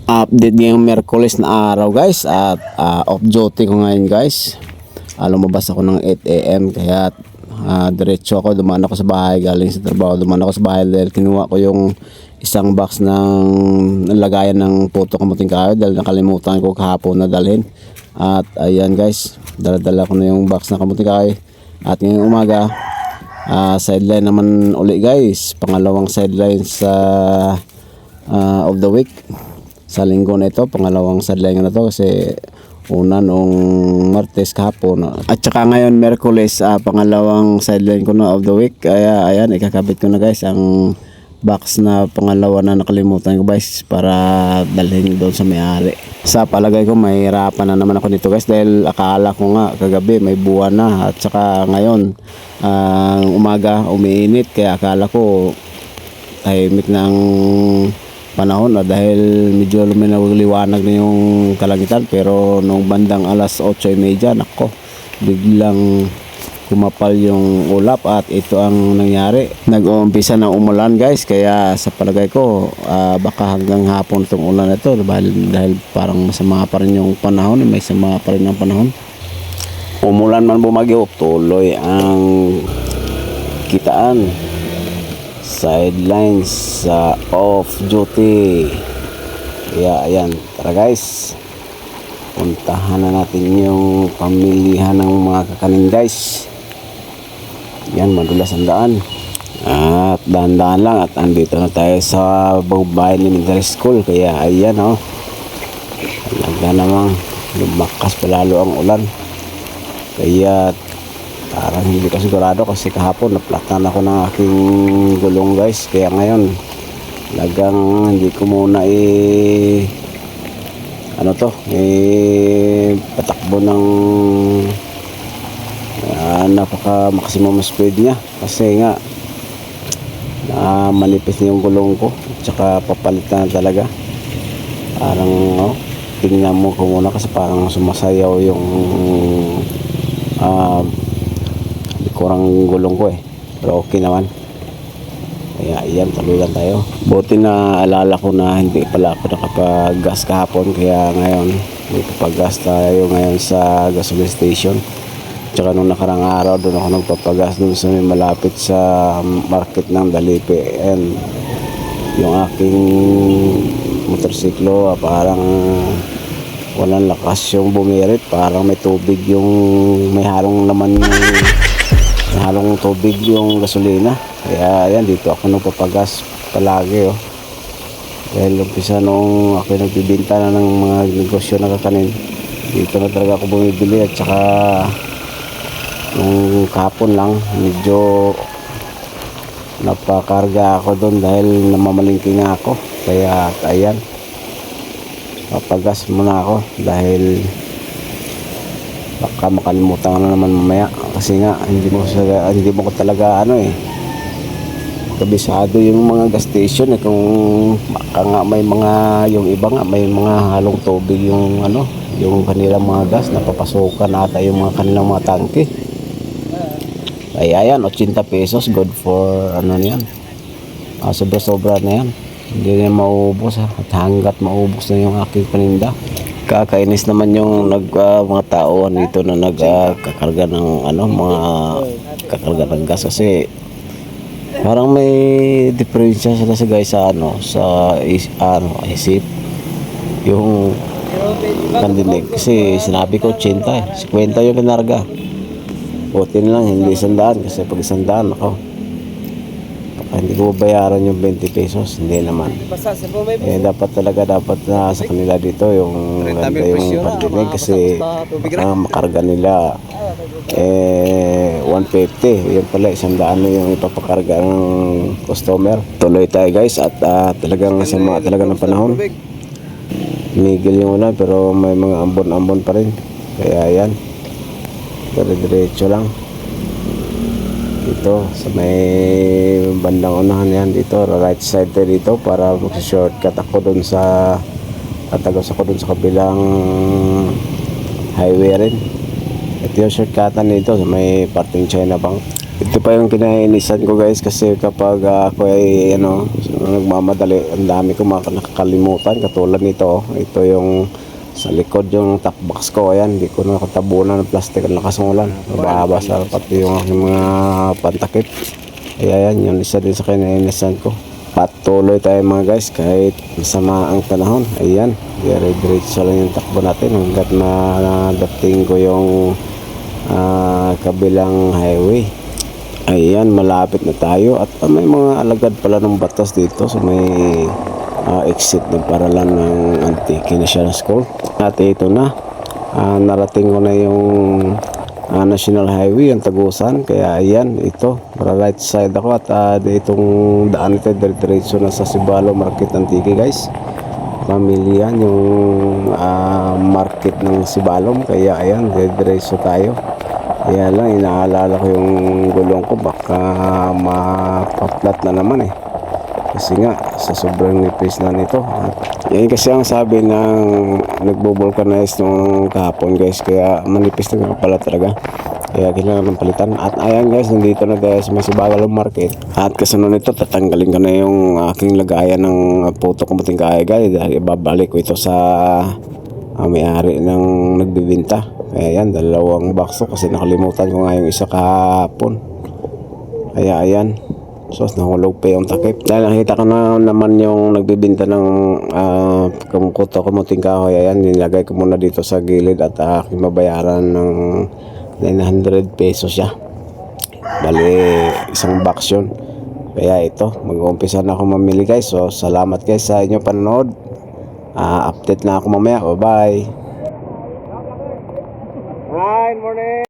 Update ngayong Merkulis na araw guys at off duty ko ngayon guys. Lumabas ako ng 8 AM kaya diretso ako, dumaan ako sa bahay galing sa trabaho. Dumaan ako sa bahay dahil kinuha ko yung isang box ng lagayan ng puto kamuting kahoy dahil nakalimutan ko kahapon na dalhin. At ayan guys, dala-dala ko na yung box ng kamuting kahoy. At ngayong umaga, sideline naman uli guys, pangalawang sideline sa of the week. Sa linggo na ito, pangalawang sideline na to kasi una nung Martes kahapon at saka ngayon Merkulis, pangalawang sideline ko na of the week. Kaya ayan, ikakabit ko na guys ang box na pangalawa na nakalimutan ko guys para dalhin doon sa may-ari. Sa palagay ko mahirapan na naman ako dito guys dahil akala ko nga kagabi may buwan na at saka ngayon umaga umiinit, kaya akala ko tahimik na ang panahon na dahil medyo luminaw-liwanag na yung kalangitan, pero nung bandang alas 8:30 nako, biglang kumapal yung ulap at ito ang nangyari. Nag-uumpisa na umulan guys, kaya sa palagay ko baka hanggang hapon itong ulan na ito dahil parang masama pa rin yung panahon, may sama pa rin ang panahon. Umulan man bumagyo, tuloy ang kitaan sidelines sa off duty. Kaya ayan, tara guys, puntahan na natin yung pamilihan ng mga kakanin guys. Yan, madulas ang daan at dahan-dahan lang at andito na tayo sa Baubayan Elementary School. Kaya ayan talaga namang lumakas palalo ang ulan, kaya parang hindi ko sigurado kasi kahapon naplatan ako ng aking gulong guys. Kaya ngayon lagang hindi ko muna patakbo ng napaka maximum speed niya kasi nga manipis na yung gulong ko at saka papalit na talaga. Parang tingnan mo ko muna kasi parang sumasayaw yung kurang gulong ko pero okay naman. Kaya iyan, tuloy lang tayo. Buti na alala ko na hindi pala ako nakapag-gas kahapon, kaya ngayon may kapag-gas tayo ngayon sa gasoline station. Tsaka nung nakarang araw doon ako nagpapagas doon sa may malapit sa market ng Dalipe, and yung aking motorsiklo parang walang lakas yung bumirit, parang may tubig yung may halong naman halong tubig yung gasolina. Kaya ayan, dito ako nagpapagas palagi dahil umpisa nung ako nagbibinta na ng mga negosyo na kakanin, dito na talaga ako bumibili. At saka nung kahapon lang medyo napakarga ako doon dahil namamalingki nga ako. Kaya ayan, papagas muna ako dahil baka makalimutan ka na naman mamaya kasi nga hindi mo ko talaga kabisado yung mga gas station kung baka nga may mga, yung iba nga may mga halong tubig yung yung kanilang mga gas, napapasukan ata yung mga kanilang mga tangke. Kaya yan, 80 pesos good for yan, sobra-sobra na yan, hindi na maubos at hanggat maubos na yung aking paninda. Kakainis naman yung mga tao dito na nagkakarga ng mga kakarga ng gas kasi parang may diferensya sila sa guys sa isip yung kandinig. Kasi sinabi ko 80 50 yung pinarga, buti na lang hindi 100 kasi pag 100 ako hindi ko bayaran yung 20 pesos, hindi naman. Dapat na sa kanila dito yung ganda yung pandinig kasi makarga nila 150, yun pala 100 na yung ipapakarga ng customer. Tuloy tayo guys at talagang sama talaga ng panahon, migil yung ulan pero may mga ambon-ambon pa rin. Kaya yan, diretso lang dito sa may bandang unahan yan, dito right side tayo dito para mag-shortcut ako dun sa tatagos ako dun sa kabilang highway rin. Ito yung shortcutan dito sa may parting China Bank. Ito pa yung kinainisan ko guys, kasi kapag ako ay nagmamadali, ang dami ko nakakalimutan. Katulad nito, ito yung sa likod yung top box ko. Ayan, hindi ko nakatabunan ng plastic ang nakasungulan. Mababasa pati yung aking mga pantakip. Ayan, yun isa din sa kinainisan ko. Patuloy tayo mga guys kahit masama ang panahon. Ayan, dire-diretso lang yung takbo natin hanggat nadating ko yung kabilang highway. Ayan, malapit na tayo at may mga alagad pala ng batas dito sa may exit ng paralan ng Antique National School. At ito na, narating ko na yung National Highway, ang Tagusan. Kaya ayan, ito, para right side ako at itong daan ito, diretso na sa Sibalo Market Antique guys. Pamilya yung market ng Sibalom, kaya ayan, diretso tayo. Kaya lang, inaalala ko yung gulong ko, baka mapaplat na naman kasi nga sa sobrang nipis na nito. At yan kasi ang sabi ng nagbo-vulcanize nung kahapon guys, kaya manipis na pala talaga, kaya kailangan ng palitan. At ayan guys, nandito na tayo sa Sibalom Market at kasunod nito tatanggalin ko na yung aking lagayan ng puto kumuting kaya guys, dahil ibabalik ko ito sa may-ari ng nagbibinta. Kaya yan, 2 box to kasi nakalimutan ko nga yung isa kahapon. Kaya ayan, so nahulog pa yung takip. Dahil nakita ko na naman yung nagbibinta ng kumuting kahoy. Ayan, nilagay ko muna dito sa gilid at aking mabayaran ng 900 pesos siya. Bali, 1 box yun. Kaya ito, mag-uumpisa na ako mamili guys. So salamat guys sa inyo panonood. Update na ako mamaya. Bye bye. Hi, morning.